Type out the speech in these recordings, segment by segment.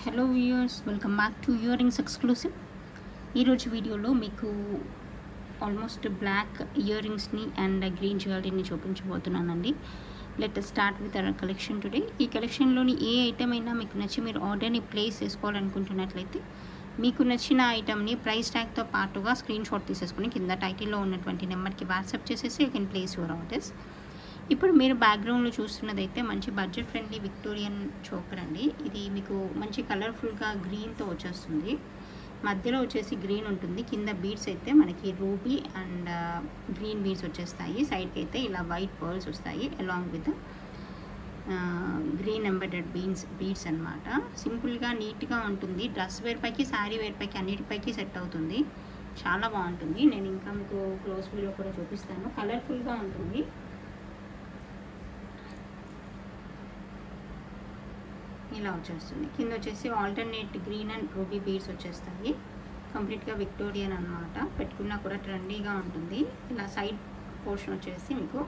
Hello viewers, welcome back to ear rings exclusive. ఈరోజు వీడియోలో మీకు ఆల్మోస్ట్ బ్లాక్ ఇయర్ రింగ్స్ని అండ్ గ్రీన్ జ్యువెలరీని చూపించబోతున్నానండి. Let us start with our collection today. ఈ కలెక్షన్లోని ఏ ఐటమ్ అయినా మీకు నచ్చి మీరు ఆర్డర్ని ప్లేస్ చేసుకోవాలనుకుంటున్నట్లయితే మీకు నచ్చిన ఐటమ్ని ప్రైస్ ట్యాగ్తో పాటుగా స్క్రీన్ షాట్ తీసేసుకుని కింద టైటిల్లో ఉన్నటువంటి నెంబర్కి వాట్సాప్ చేసేసి you can place your orders. ఇప్పుడు మీరు బ్యాక్గ్రౌండ్లో చూస్తున్నదైతే మంచి బడ్జెట్ ఫ్రెండ్లీ విక్టోరియన్ చోకర్ అండి. ఇది మీకు మంచి కలర్ఫుల్గా గ్రీన్తో వచ్చేస్తుంది. మధ్యలో వచ్చేసి గ్రీన్ ఉంటుంది. కింద బీడ్స్ అయితే మనకి రూబీ అండ్ గ్రీన్ బీడ్స్ వచ్చేస్తాయి. సైడ్కి అయితే ఇలా వైట్ పర్ల్స్ వస్తాయి along with green embedded beads అనమాట. సింపుల్గా నీట్గా ఉంటుంది. డ్రెస్ వేర్ పైకి, శారీ వేర్ పైకి అన్నిటిపైకి సెట్ అవుతుంది. చాలా బాగుంటుంది. నేను ఇంకా మీకు క్లోజ్ వ్యూలో కూడా చూపిస్తాను. కలర్ఫుల్గా ఉంటుంది. ఇలా వచ్చేస్తుంది. కింద వచ్చేసి alternate green and ruby beads వచ్చేస్తాయి. కంప్లీట్గా విక్టోరియన్ అనమాట. పెట్టుకున్నా కూడా ట్రెండీగా ఉంటుంది. ఇలా సైడ్ పోర్షన్ వచ్చేసి మీకు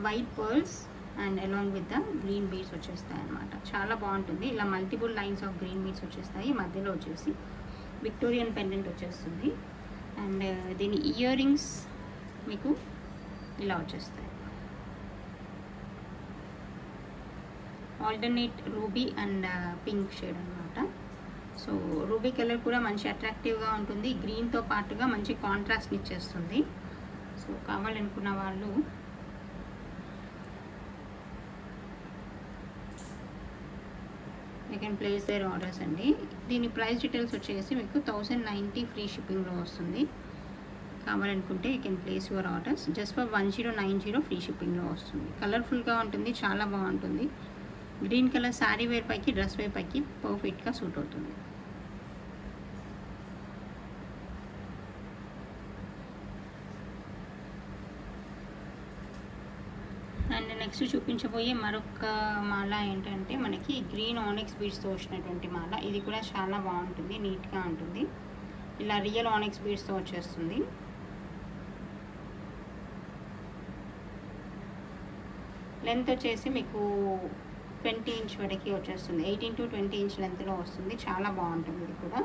white pearls and along with the green beads వచ్చేస్తాయి అనమాట. చాలా బాగుంటుంది. ఇలా multiple lines of green beads వచ్చేస్తాయి. మధ్యలో వచ్చేసి విక్టోరియన్ పెండెంట్ వచ్చేస్తుంది. అండ్ దీని ఇయర్ రింగ్స్ మీకు ఇలా వచ్చేస్తాయి. Alternate ruby and pink shade అనమాట. సో రూబీ కలర్ కూడా మంచి అట్రాక్టివ్గా ఉంటుంది. గ్రీన్తో పాటుగా మంచి కాంట్రాస్ట్ ఇచ్చేస్తుంది. సో కావాలనుకున్న వాళ్ళు you can place their orders అండి. దీని ప్రైస్ డీటెయిల్స్ వచ్చేసి మీకు 1090 ఫ్రీ షిప్పింగ్లో వస్తుంది. కావాలనుకుంటే you can place your orders just for 1090 free షిప్పింగ్లో వస్తుంది. కలర్ఫుల్గా ఉంటుంది. చాలా బాగుంటుంది. గ్రీన్ కలర్ శారీ వేర్ పైకి, డ్రెస్ వేర్ పైకి పర్ఫెక్ట్గా సూట్ అవుతుంది. అండ్ నెక్స్ట్ చూపించబోయే మరొక మాల ఏంటంటే మనకి గ్రీన్ ఆనిక్స్ బీడ్స్తో వచ్చినటువంటి మాల. ఇది కూడా చాలా బాగుంటుంది. నీట్గా ఉంటుంది. ఇలా రియల్ ఆనిక్స్ బీడ్స్తో వచ్చేస్తుంది. లెంత్ వచ్చేసి మీకు 20 ఇంచ్ వరకు వచ్చేస్తుంది. 18 to 20 ఇంచ్ లెంత్లో వస్తుంది. చాలా బాగుంటుంది. ఇది కూడా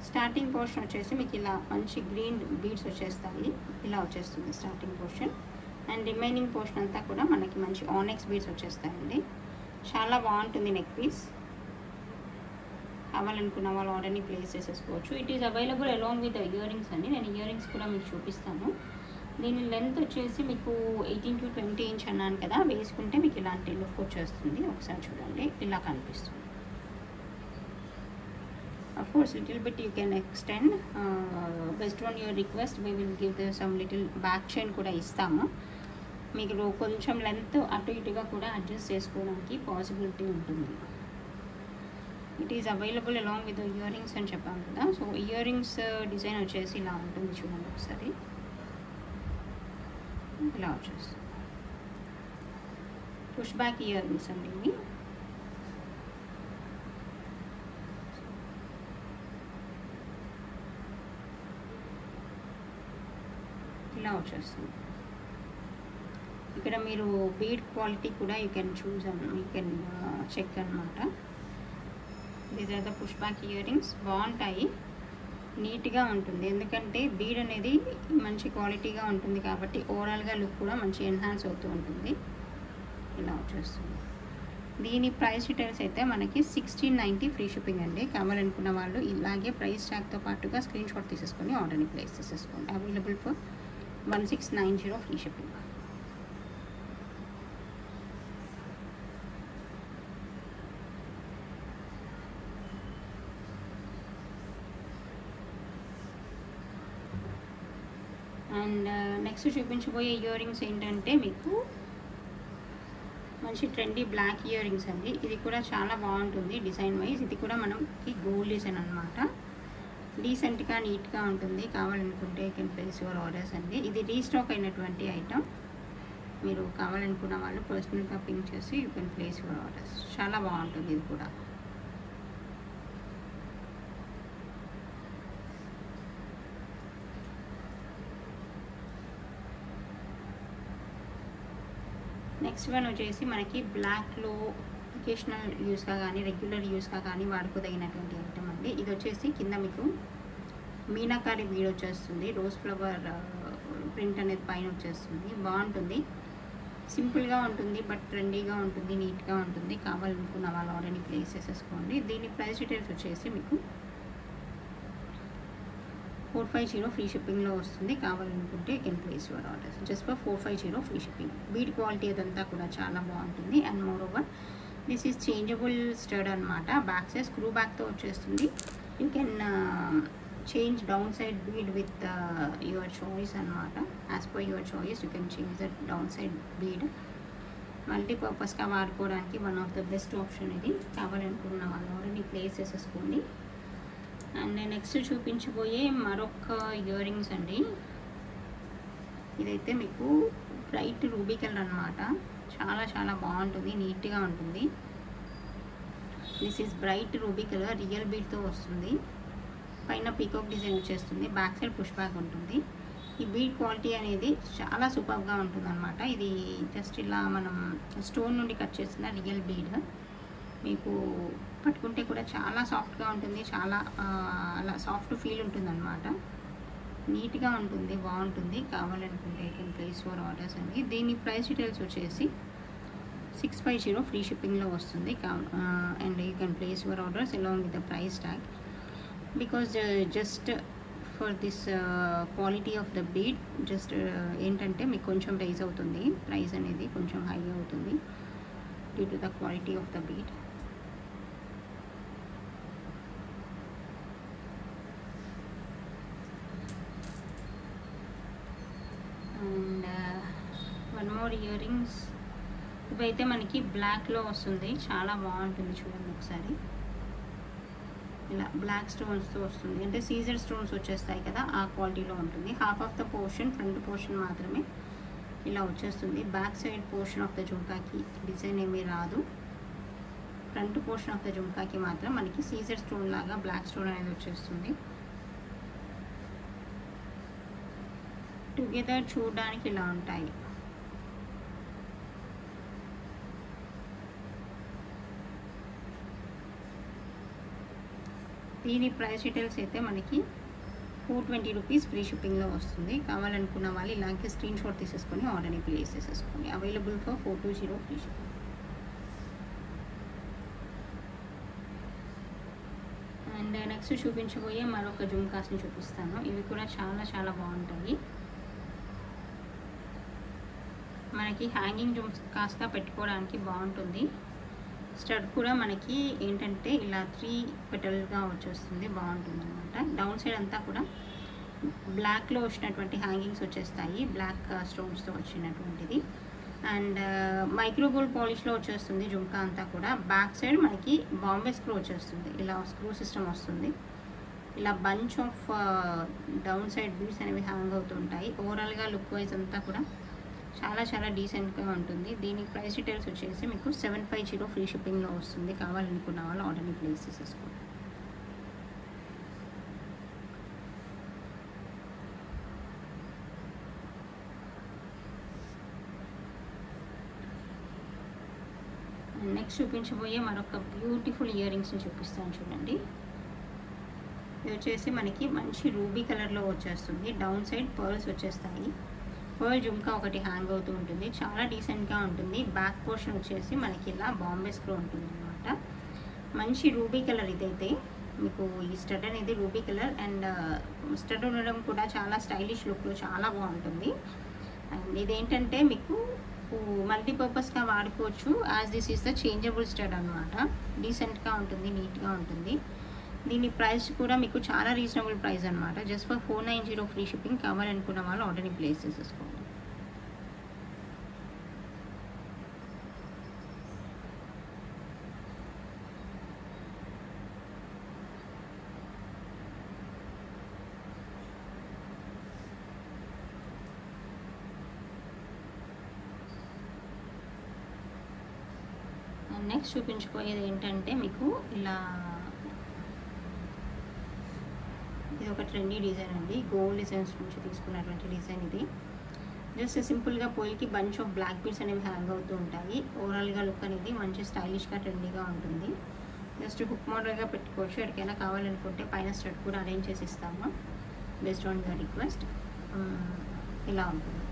స్టార్టింగ్ పోర్షన్ వచ్చేసి మీకు ఇలా మంచి గ్రీన్ బీడ్స్ వచ్చేస్తాయి. ఇలా వచ్చేస్తుంది starting portion. And remaining portion అంతా కూడా మనకి మంచి ఆనిక్స్ బీడ్స్ వచ్చేస్తాయండి. చాలా బాగుంటుంది నెక్ పీస్. కావాలనుకున్న వాళ్ళు ఆర్డర్ని ప్లేస్ చేసేసుకోవచ్చు. It is available along with ear rings అండి. నేను ఇయర్ రింగ్స్ కూడా మీకు చూపిస్తాను. దీని లెంత్ వచ్చేసి మీకు 18 to 20 ఇంచ్ అన్నాను కదా. వేసుకుంటే మీకు ఇలాంటి లుక్ వచ్చేస్తుంది. ఒకసారి చూడండి, ఇలా కనిపిస్తుంది. Of course little bit you can extend based on your request. We will give some little back chain కూడా ఇస్తాము. మీకు కొంచెం లెంత్ అటు ఇటుగా కూడా అడ్జస్ట్ చేసుకోవడానికి పాసిబిలిటీ ఉంటుంది. It is available along with ear rings అని చెప్పాము కదా. సో ఇయర్ రింగ్స్ డిజైన్ వచ్చేసి ఇలా ఉంటుంది. చూడండి ఒకసారి, ఇలా వచ్చేస్తుంది. పుష్ బ్యాక్ ఇయర్ రింగ్స్ అండి ఇవి. ఇలా వచ్చేస్తుంది. ఇక్కడ మీరు బీడ్ క్వాలిటీ కూడా you can choose you can check అనమాట. These are the push back earrings. బాగుంటాయి. నీట్గా ఉంటుంది. ఎందుకంటే బీడ్ అనేది మంచి క్వాలిటీగా ఉంటుంది కాబట్టి ఓవరాల్గా లుక్ కూడా మంచి ఎన్హాన్స్ అవుతూ ఉంటుంది. ఇలా వచ్చేస్తుంది. దీని ప్రైస్ డీటెయిల్స్ అయితే మనకి 1690 ఫ్రీ షిప్పింగ్ అండి. కావాలనుకున్న వాళ్ళు ఇలాగే ప్రైస్ ట్యాగ్తో పాటుగా స్క్రీన్ షాట్ తీసేసుకొని ఆర్డర్ని ప్లేస్ చేసేసుకోండి. Available for 1690 free shipping. And next చూపించబోయే ఇయర్ రింగ్స్ ఏంటంటే మీకు మంచి ట్రెండీ బ్లాక్ ఇయర్ రింగ్స్ అండి. ఇది కూడా చాలా బాగుంటుంది డిజైన్ వైజ్. ఇది కూడా మనకి గోల్డ్ డిజైన్ అనమాట. డీసెంట్గా నీట్గా ఉంటుంది. కావాలనుకుంటే you can place your orders అండి. ఇది రీస్టాక్ అయినటువంటి ఐటమ్. మీరు కావాలనుకున్న వాళ్ళు పర్సనల్గా పింక్ చేసి you can place your orders. చాలా బాగుంటుంది ఇది కూడా. నెక్స్ట్ వన్ వచ్చేసి మనకి బ్లాక్లో అకేషనల్ యూస్గా కానీ రెగ్యులర్ యూస్గా కానీ వాడుకోదగినటువంటి ఐటమ్ అండి. ఇది వచ్చేసి కింద మీకు మీనాకారి బీడ్ వచ్చేస్తుంది, రోజ్ ఫ్లవర్ ప్రింట్ అనేది పైన వచ్చేస్తుంది. బాగుంటుంది, సింపుల్గా ఉంటుంది, బట్ ట్రెండీగా ఉంటుంది, నీట్గా ఉంటుంది. కావాలనుకున్న వాళ్ళు ఆర్డర్ని ప్లేస్ చేసేసుకోండి. దీని ప్రైస్ డీటెయిల్స్ వచ్చేసి మీకు 450 ఫ్రీ షిప్పింగ్లో వస్తుంది. కావాలనుకుంటే can place your orders just for 450 free shipping. Bead quality అదంతా కూడా చాలా బాగుంటుంది. And moreover this is changeable stud అనమాట. బ్యాక్ సైడ్ స్క్రూ బ్యాక్తో వచ్చేస్తుంది. You can change down side bead with your choice అనమాట. As per your choice you can change the down side bead. మల్టీపర్పస్గా వాడుకోవడానికి one of the best option ఇది. కావాలనుకున్న వాళ్ళు already place చేసేసుకోండి. అండ్ నెక్స్ట్ చూపించబోయే మరొక ఇయర్ రింగ్స్ అండి. ఇదైతే మీకు బ్రైట్ రూబీ కలర్ అనమాట. చాలా చాలా బాగుంటుంది, నీట్గా ఉంటుంది. This is bright ruby colour, real బీడ్తో వస్తుంది. పైన పీకాక్ డిజైన్ వచ్చేస్తుంది, బ్యాక్ సైడ్ పుష్ బ్యాక్ ఉంటుంది. ఈ బీడ్ క్వాలిటీ అనేది చాలా సూపర్గా ఉంటుంది అనమాట. ఇది జస్ట్ ఇలా మనం స్టోన్ నుండి కట్ చేసిన రియల్ బీడ్. మీకు పట్టుకుంటే కూడా చాలా సాఫ్ట్గా ఉంటుంది, చాలా అలా సాఫ్ట్ ఫీల్ ఉంటుంది అనమాట. నీట్గా ఉంటుంది, బాగుంటుంది. కావాలనుకుంటే you can place your orders అండి. దీని ప్రైస్ డీటెయిల్స్ వచ్చేసి 650 ఫ్రీ షిప్పింగ్లో వస్తుంది. And you can place your orders along with the price tag. Because just for this quality of the bead just ఏంటంటే మీకు కొంచెం రైజ్ అవుతుంది, ప్రైస్ అనేది కొంచెం హై అవుతుంది due to the quality of the bead. And one more ear rings. ఇవైతే మనకి బ్లాక్లో వస్తుంది, చాలా బాగుంటుంది. చూడండి ఒకసారి, ఇలా బ్లాక్ స్టోన్స్తో వస్తుంది. అంటే సీజర్ స్టోన్స్ వచ్చేస్తాయి కదా, ఆ క్వాలిటీలో ఉంటుంది. Half of the portion, front portion మాత్రమే ఇలా వచ్చేస్తుంది. Back side portion of the జుంకాకి డిజైన్ ఏమీ రాదు. ఫ్రంట్ పోర్షన్ ఆఫ్ ద జుంకాకి మాత్రం మనకి సీజర్ స్టోన్ లాగా బ్లాక్ స్టోన్ అనేది వచ్చేస్తుంది. టుగెదర్ చూడడానికి ఇలా ఉంటాయి. దీని ప్రైస్ డీటెయిల్స్ అయితే మనకి 420 రూపీస్ ఫ్రీ షిప్పింగ్లో వస్తుంది. కావాలనుకున్న వాళ్ళు ఇలాగే స్క్రీన్ షాట్ తీసేసుకొని ఆర్డర్ని ప్లేస్ చేసేసుకోండి. Available for 420 free shipping. And next చూపించబోయే మరొక జుమ్కాస్ని చూపిస్తాను. ఇవి కూడా చాలా చాలా బాగుంటాయి. మనకి హ్యాంగింగ్ జుమ్కాస్గా పెట్టుకోవడానికి బాగుంటుంది. స్టడ్ కూడా మనకి ఏంటంటే ఇలా 3 పెటల్గా వచ్చేస్తుంది, బాగుంటుంది అనమాట. డౌన్ సైడ్ అంతా కూడా బ్లాక్లో వచ్చినటువంటి హ్యాంగింగ్స్ వచ్చేస్తాయి, బ్లాక్ స్టోన్స్తో వచ్చినటువంటిది. అండ్ మైక్రో గోల్డ్ పాలిష్లో వచ్చేస్తుంది జుమ్కా అంతా కూడా. బ్యాక్ సైడ్ మనకి బాంబే స్క్రూ వచ్చేస్తుంది, ఇలా స్క్రూ సిస్టమ్ వస్తుంది. ఇలా bunch of down side beads అనేవి హ్యాంగ్ అవుతుంటాయి. ఓవరాల్గా లుక్ వైజ్ అంతా కూడా చాలా చాలా డీసెంట్గా ఉంటుంది. దీనికి ప్రైస్ డీటెయిల్స్ వచ్చేసి మీకు 750 ఫ్రీ షిప్పింగ్లో వస్తుంది. కావాలనుకున్న వాళ్ళు ఆర్డర్ని ప్లేస్ చేసేసుకోండి. నెక్స్ట్ చూపించబోయే మరొక బ్యూటిఫుల్ ఇయర్ రింగ్స్ని చూపిస్తాను చూడండి. ఇది వచ్చేసి మనకి మంచి రూబీ కలర్లో వచ్చేస్తుంది. డౌన్ సైడ్ పర్ల్స్ వచ్చేస్తాయి. పర్ల్ జుమ్కా ఒకటి హ్యాంగ్ అవుతూ ఉంటుంది, చాలా డీసెంట్గా ఉంటుంది. బ్యాక్ పోర్షన్ వచ్చేసి మనకి ఇలా బాంబే స్క్రూ ఉంటుంది అనమాట. మంచి రూబీ కలర్ ఇదైతే. మీకు ఈ స్టడ్ అనేది రూబీ కలర్ అండ్ స్టడ్ ఉండడం కూడా చాలా స్టైలిష్ లుక్లో చాలా బాగుంటుంది. అండ్ ఇదేంటంటే మీకు మల్టీపర్పస్గా వాడుకోవచ్చు. As this is the changeable stud అనమాట. డీసెంట్గా ఉంటుంది, నీట్గా ఉంటుంది. దీని ప్రైస్ కూడా మీకు చాలా రీజనబుల్ ప్రైస్ అనమాట. Just for 490 free shipping. కావాలనుకున్న వాళ్ళు ఆర్డర్ని ప్లేస్ చేసేసుకోండి. నెక్స్ట్ చూపించుకోయేది ఏంటంటే మీకు ఇలా ఇది ఒక ట్రెండీ డిజైన్ అండి. గోల్డ్ డిజైన్స్ నుంచి తీసుకున్నటువంటి డిజైన్ ఇది. జస్ట్ సింపుల్గా పోయికి బంచ్ ఆఫ్ బ్లాక్ బీడ్స్ అనేవి హ్యాంగ్ అవుతూ ఉంటాయి. ఓవరాల్గా లుక్ అనేది మంచి స్టైలిష్గా ట్రెండీగా ఉంటుంది. జస్ట్ హుక్ మోడల్గా పెట్టుకోవచ్చు. ఎక్కడికైనా కావాలనుకుంటే పైన స్టడ్ కూడా అరేంజ్ చేసి ఇస్తాము బేస్డ్ ఆన్ ద రిక్వెస్ట్. ఇలా ఉంటుంది.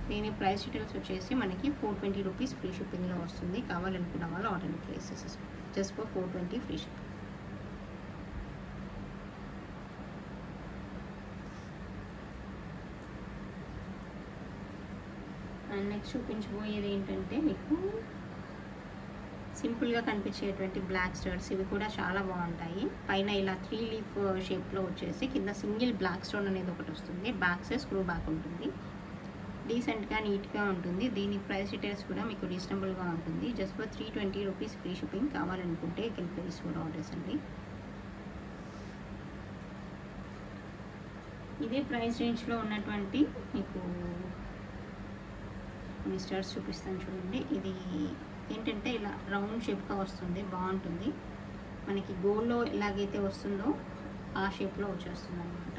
దీని ప్రైస్ డీటెయిల్స్ వచ్చేసి మనకి 420 రూపీస్ ఫ్రీ షిప్పింగ్లో వస్తుంది. కావాలనుకున్న వాళ్ళు ఆర్డర్ ప్లేస్ చేసేసుకోండి. Just for 420 free shipping. And next చూపించబోయేది ఏంటంటే మీకు సింపుల్గా కనిపించేటువంటి బ్లాక్ స్టడ్స్. ఇవి కూడా చాలా బాగుంటాయి. పైన ఇలా 3 లీఫ్ షేప్లో వచ్చేసి కింద సింగిల్ బ్లాక్ స్టోన్ అనేది ఒకటి వస్తుంది. బ్యాక్ సైడ్ స్క్రూ బ్యాక్ ఉంటుంది. డీసెంట్గా నీట్గా ఉంటుంది. దీని ప్రైస్ డీటెయిల్స్ కూడా మీకు రీజనబుల్గా ఉంటుంది. Just for 320 rupees free shipping. కావాలనుకుంటే ఇక్కడ ప్లేస్ కూడా ఆర్డర్స్ అండి. ఇదే ప్రైస్ రేంజ్లో ఉన్నటువంటి మీకు స్టడ్స్ చూపిస్తాను చూడండి. ఇది ఏంటంటే ఇలా రౌండ్ షేప్గా వస్తుంది. బాగుంటుంది. మనకి గోల్డ్లో ఎలాగైతే వస్తుందో ఆ షేప్లో వచ్చేస్తుంది అనమాట.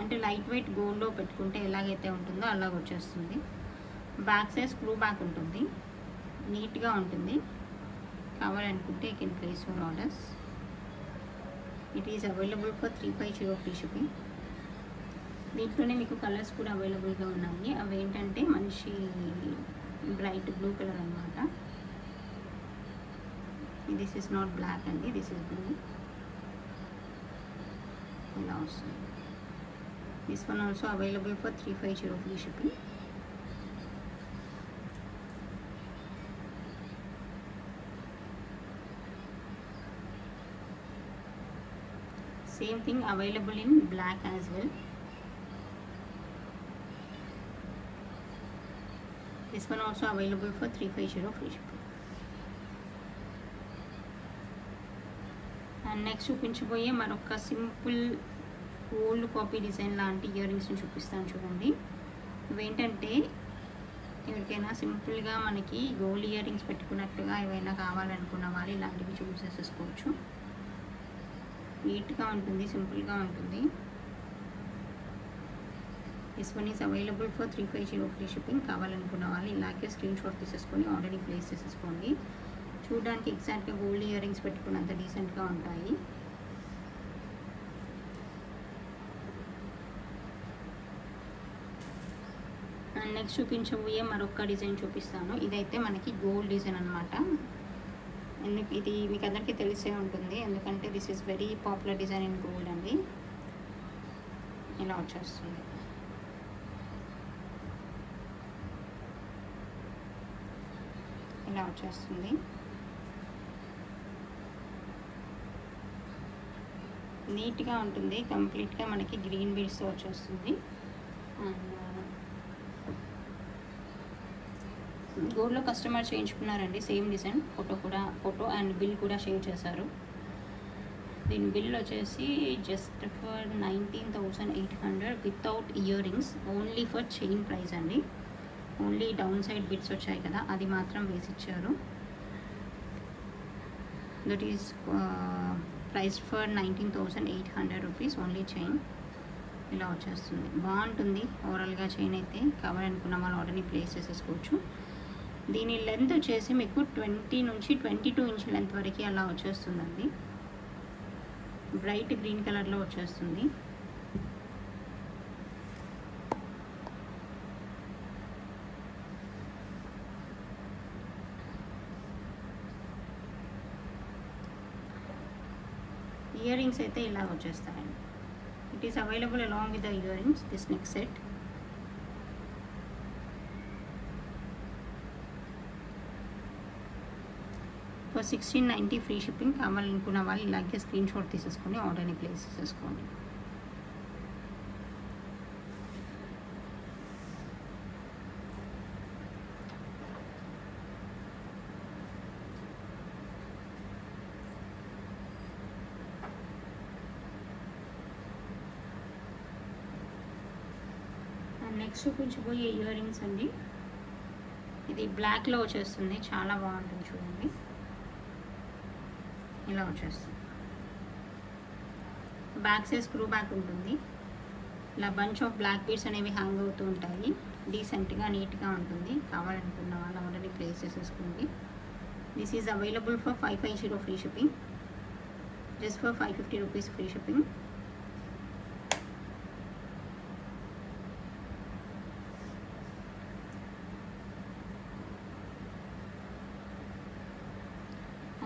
అంటే లైట్ వెయిట్ గోల్డ్లో పెట్టుకుంటే ఎలాగైతే ఉంటుందో అలాగ వచ్చేస్తుంది. బ్యాక్ సైడ్ స్క్రూ బ్యాక్ ఉంటుంది. నీట్గా ఉంటుంది. కావాలనుకుంటే you can place your orders. It is available for 350 free shipping. దీంట్లోనే మీకు కలర్స్ కూడా అవైలబుల్గా ఉన్నాయి. అవి ఏంటంటే మంచి బ్రైట్ బ్లూ కలర్ అనమాట. దిస్ ఈస్ నాట్ బ్లాక్ అండి, దిస్ ఈస్ బ్లూ. ఇలా వస్తుంది. This one also available for 350 free shipping. Same thing available in black as well. This one also available for 350 free shipping. And next చూపించబోయే మరొక simple old copy design లాంటి year రింగ్స్ని చూపిస్తాను చూడండి. ఇవేంటంటే ఎవరికైనా సింపుల్గా మనకి గోల్డ్ ఇయర్ రింగ్స్ పెట్టుకున్నట్టుగా ఏవైనా కావాలనుకున్న వాళ్ళు ఇలాంటివి చూస్ చేసేసుకోవచ్చు. నీట్గా ఉంటుంది. సింపుల్గా ఉంటుంది. This one is available for 350 free shipping. కావాలనుకున్న వాళ్ళు ఇలాగే స్క్రీన్ షాట్ తీసేసుకొని ఆర్డర్ని ప్లేస్ చేసేసుకోండి. చూడడానికి ఎగ్జాక్ట్గా గోల్డ్ ఇయర్ రింగ్స్ పెట్టుకున్నంత డీసెంట్గా ఉంటాయి. అండ్ నెక్స్ట్ చూపించబోయే మరొక డిజైన్ చూపిస్తాను. ఇదైతే మనకి గోల్డ్ డిజైన్ అనమాట. ఇది మీకు అందరికీ తెలిసే ఉంటుంది, ఎందుకంటే this is very popular design in gold అండి. ఇలా వచ్చేస్తుంది. ఇలా వచ్చేస్తుంది. నీట్గా ఉంటుంది. కంప్లీట్గా మనకి గ్రీన్ బీడ్స్తో వచ్చేస్తుంది. అండ్ గోల్డ్లో కస్టమర్ చేయించుకున్నారండి same design. Photo and bill కూడా షేర్ చేశారు. దీని బిల్ వచ్చేసి just for 19,800 without earrings, only for chain price అండి. ఓన్లీ డౌన్ సైడ్ బిట్స్ వచ్చాయి కదా, అది మాత్రం వేసి ఇచ్చారు. That is price for 19,800 rupees only chain. ఇలా వచ్చేస్తుంది. బాగుంటుంది ఓవరాల్గా చైన్ అయితే. కావాలనుకున్న వాళ్ళు ఆర్డర్ని ప్లేస్ చేసేసుకోవచ్చు. దీని లెంత్ వచ్చేసి మీకు 20 నుంచి 22 ఇంచ్ లెంత్ వరకు అలా వచ్చేస్తుందండి. బ్రైట్ గ్రీన్ కలర్లో వచ్చేస్తుంది. ఇయర్ రింగ్స్ అయితే ఇలా వచ్చేస్తాయండి. It is available along with the earrings this next set. For 1690 free shipping. కావాలనుకున్న వాళ్ళు ఇలాగే స్క్రీన్ షాట్ తీసేసుకొని ఆర్డర్ని ప్లేస్ చేసేసుకోండి. నెక్స్ట్ చూపించబోయే ఇయర్ రింగ్స్ అండి. ఇది బ్లాక్లో వచ్చేస్తుంది. చాలా బాగుంటుంది చూడండి. ఇలా వచ్చేస్తుంది. బ్యాక్ సైడ్ స్క్రూ బ్యాక్ ఉంటుంది. ఇలా బంచ్ ఆఫ్ బ్లాక్ బీడ్స్ అనేవి హ్యాంగ్ అవుతూ ఉంటాయి. డీసెంట్గా నీట్గా ఉంటుంది. కావాలనుకున్న వాళ్ళు ఆల్రెడీ ప్లేస్ చేసేసుకోండి. This is available for 550 free shipping, just for 550 rupees free shipping.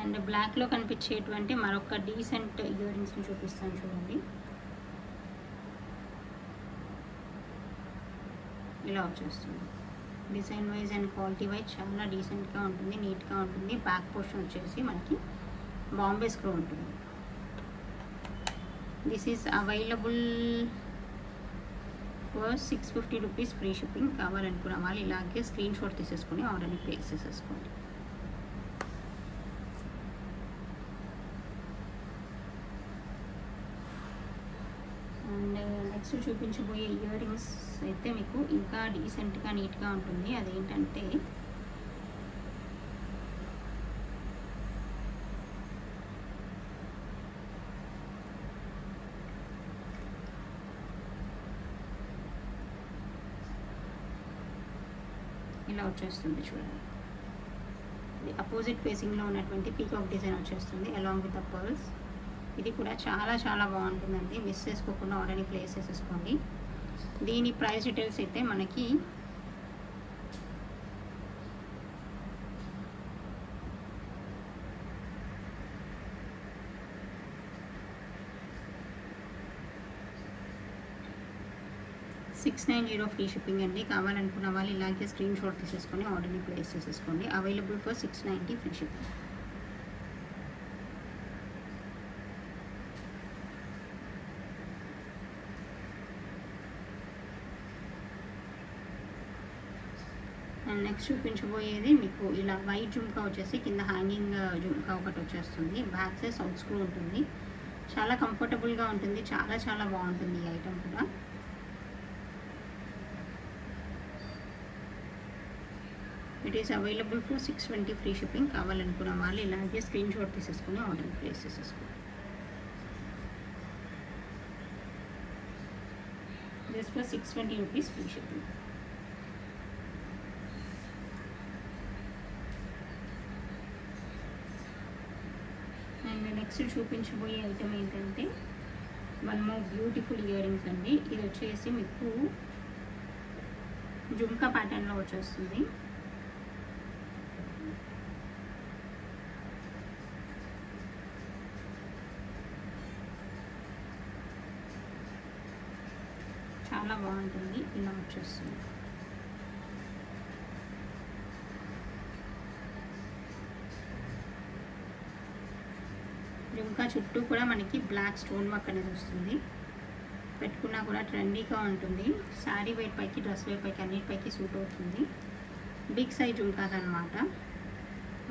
And బ్లాక్లో కనిపించేటువంటి మరొక డీసెంట్ ఇయర్ రింగ్స్ని చూపిస్తాను చూడండి. ఇలా వచ్చేస్తుంది. Design wise and quality wise చాలా డీసెంట్గా ఉంటుంది, నీట్గా ఉంటుంది. బ్యాక్ పోర్షన్ వచ్చేసి మనకి బాంబే స్క్రూ ఉంటుంది. This is available for 650 rupees free shipping. కావాలనుకున్న వాళ్ళు ఇలాగే స్క్రీన్ షాట్ తీసేసుకొని ఆర్డర్ని ప్లేస్ చేసేసుకోండి. అండ్ నెక్స్ట్ చూపించబోయే ఇయర్ రింగ్స్ అయితే మీకు ఇంకా డీసెంట్గా నీట్గా ఉంటుంది. అదేంటంటే ఇలా వచ్చేస్తుంది చూడండి. ఇది అపోజిట్ ఫేసింగ్లో ఉన్నటువంటి పీకాక్ డిజైన్ వచ్చేస్తుంది అలాంగ్ విత్ ద పర్ల్స్. ఇది కూడా చాలా చాలా బాగుంటుందండి. మిస్ చేసుకోకుండా ఆర్డర్ని ప్లేస్ చేసేసుకోండి. దీని ప్రైస్ డీటెయిల్స్ అయితే మనకి $690 ఫ్రీ షిప్పింగ్ అండి. కావాలనుకున్న వాళ్ళు ఇలాగే స్క్రీన్ షాట్ తీసేసుకొని ఆర్డర్ని ప్లేస్ చేసేసుకోండి. Available for $690 free shipping. And next చూపించబోయేది మీకు ఇలా వైట్ జుమ్కా వచ్చేసి కింద హ్యాంగింగ్ జుమ్కా ఒకటి వచ్చేస్తుంది. బ్యాక్ సైడ్ సౌత్ స్క్రూ ఉంటుంది. చాలా కంఫర్టబుల్గా ఉంటుంది. చాలా చాలా బాగుంటుంది ఈ ఐటమ్ కూడా. It is available for 620 free shipping. కావాలనుకున్న వాళ్ళు ఇలాగే స్క్రీన్ షాట్ తీసేసుకుని ఆర్డర్ ప్లేస్ చేసేసుకోండి. Just for 620 rupees free shipping. And next చూపించబోయే ఐటమ్ ఏంటంటే one more beautiful earrings అండి. ఇది వచ్చేసి మీకు జుమ్కా ప్యాటర్న్లో వచ్చేస్తుంది. చాలా బాగుంటుంది. ఇలా వచ్చేస్తుంది. జుమ్కా చుట్టూ కూడా మనకి బ్లాక్ స్టోన్ వర్క్ అనేది వస్తుంది. పెట్టుకున్నా కూడా ట్రెండీగా ఉంటుంది. శారీ వేర్ పైకి, డ్రెస్ వేర్ పైకి అన్నిటిపైకి సూట్ అవుతుంది. బిగ్ సైజ్ జుమ్కాస్ అనమాట.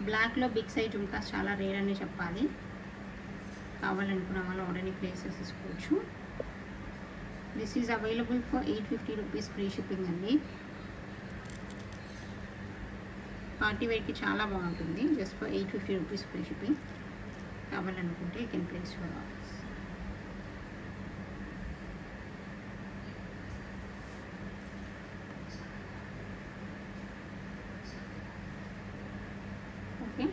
బ్లాక్లో బిగ్ సైజ్ జుమ్కాస్ చాలా రేర్ అని చెప్పాలి. కావాలనుకున్న వాళ్ళు ఆర్డర్ని ప్లేస్ చేసేసుకోవచ్చు. This is available for 850 rupees free shipping అండి. పార్టీ వేర్కి చాలా బాగుంటుంది. Just for 850 rupees free shipping. కావాలనుకుంటే you can place your orders. Okay,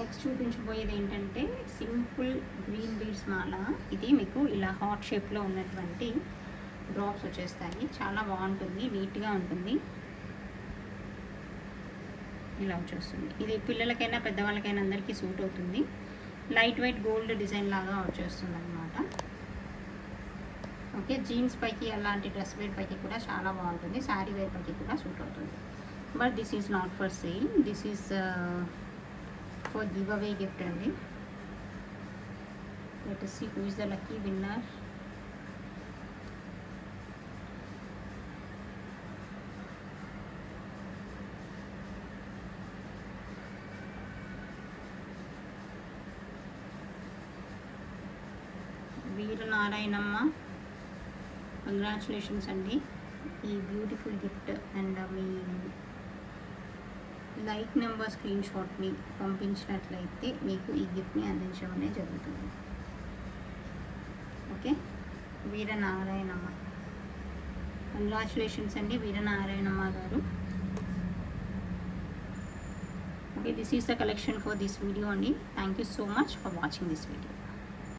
next చూపించబోయేది ఏంటంటే సింపుల్ గ్రీన్ బీడ్స్ మాల. ఇది మీకు ఇలా హార్ట్ షేప్లో ఉన్నటువంటి డ్రాప్స్ వచ్చేస్తాయి. చాలా బాగుంటుంది, నీట్గా ఉంటుంది. ఇలా వచ్చేస్తుంది. ఇది పిల్లలకైనా పెద్దవాళ్ళకైనా అందరికీ సూట్ అవుతుంది. లైట్ వెయిట్ గోల్డ్ డిజైన్ లాగా వచ్చేస్తుంది అనమాట. ఓకే, జీన్స్ పైకి అలాంటి డ్రెస్ వేర్ పైకి కూడా చాలా బాగుంటుంది. శారీ వేర్ పైకి కూడా సూట్ అవుతుంది. But this is not for sale. This is for giveaway gift అండి. Let us see who is the lucky winner. Veeranarayanamma, congratulations అండి. ఈ బ్యూటిఫుల్ గిఫ్ట్ అండ్ మీ లైక్ నెంబర్ స్క్రీన్ షాట్ని పంపించినట్లయితే మీకు ఈ గిఫ్ట్ని అందించడం జరుగుతుంది. ఓకే, వీరనారాయణమ్మ. కంగ్రాచులేషన్స్ అండి Veeranarayanamma garu. Okay, this is the collection for this video అండి. Thank you so much for watching this video.